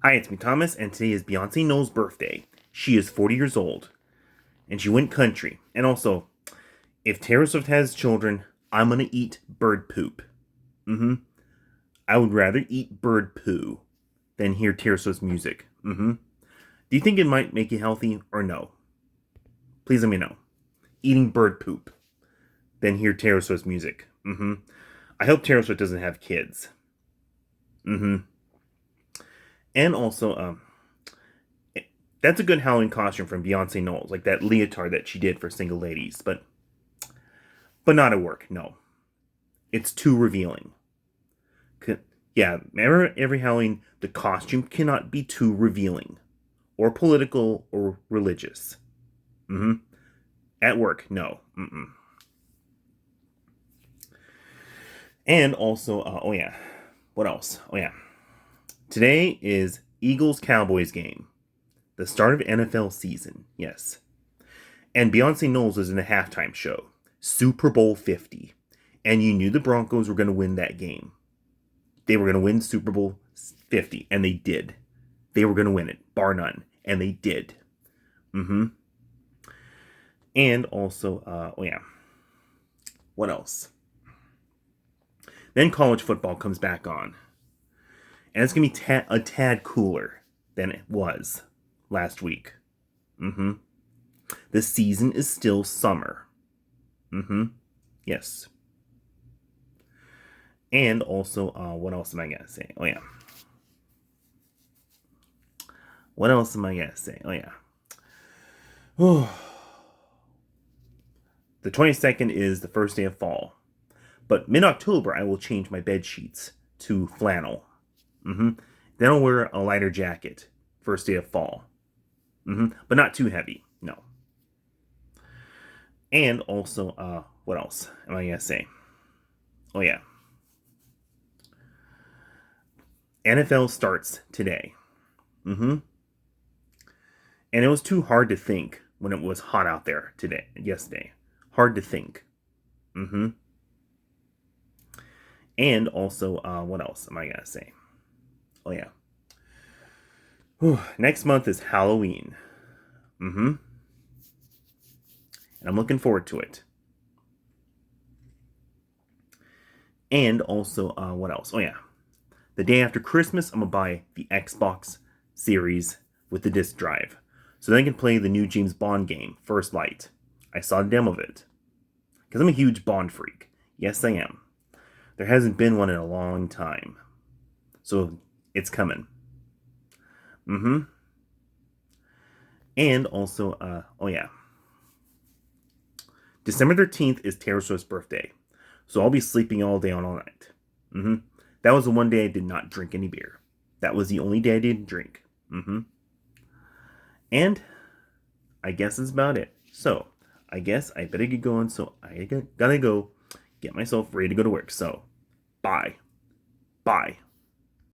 Hi, it's me, Thomas, and today is Beyonce Knowles' birthday. She is 40 years old, and she went country. And also, if Taylor Swift has children, I'm gonna eat bird poop. I would rather eat bird poo than hear Taylor Swift's music. Do you think it might make you healthy or no? Please let me know. Eating bird poop than hear Taylor Swift's music. I hope Taylor Swift doesn't have kids. And also, that's a good Halloween costume from Beyonce Knowles, like that leotard that she did for single ladies, but not at work. No, it's too revealing. Yeah, remember every Halloween, the costume cannot be too revealing, or political, or religious. At work, no. And also, oh yeah, what else? Oh yeah, today is Eagles-Cowboys game. The start of NFL season, yes. And Beyonce Knowles was in the halftime show, Super Bowl 50. And you knew the Broncos were going to win that game. They were going to win Super Bowl 50, and they did. They were going to win it, bar none. And they did. And also, oh yeah. What else? Then college football comes back on. And it's going to be a tad cooler than it was last week. The season is still summer. Yes. And also, what else am I gonna say? Oh yeah. What else am I gonna say? Oh yeah. The 22nd is the first day of fall. But mid-October, I will change my bed sheets to flannel. Then I'll wear a lighter jacket. First day of fall. But not too heavy. No. And also, what else am I going to say? Oh, yeah. NFL starts today. And it was too hard to think when it was hot out there yesterday. Hard to think. And also, what else am I going to say? Oh, yeah. Next month is Halloween. And I'm looking forward to it. And also, what else? Oh, yeah. The day after Christmas, I'm going to buy the Xbox Series with the disc drive. So then I can play the new James Bond game, First Light. I saw the demo of it. Because I'm a huge Bond freak. Yes, I am. There hasn't been one in a long time. So it's coming. And also, oh yeah. December 13th is Taylor Swift's birthday. So I'll be sleeping all day and all night. That was the one day I did not drink any beer. That was the only day I didn't drink. And I guess that's about it. So I guess I better get going. So I gotta go get myself ready to go to work. So bye. Bye.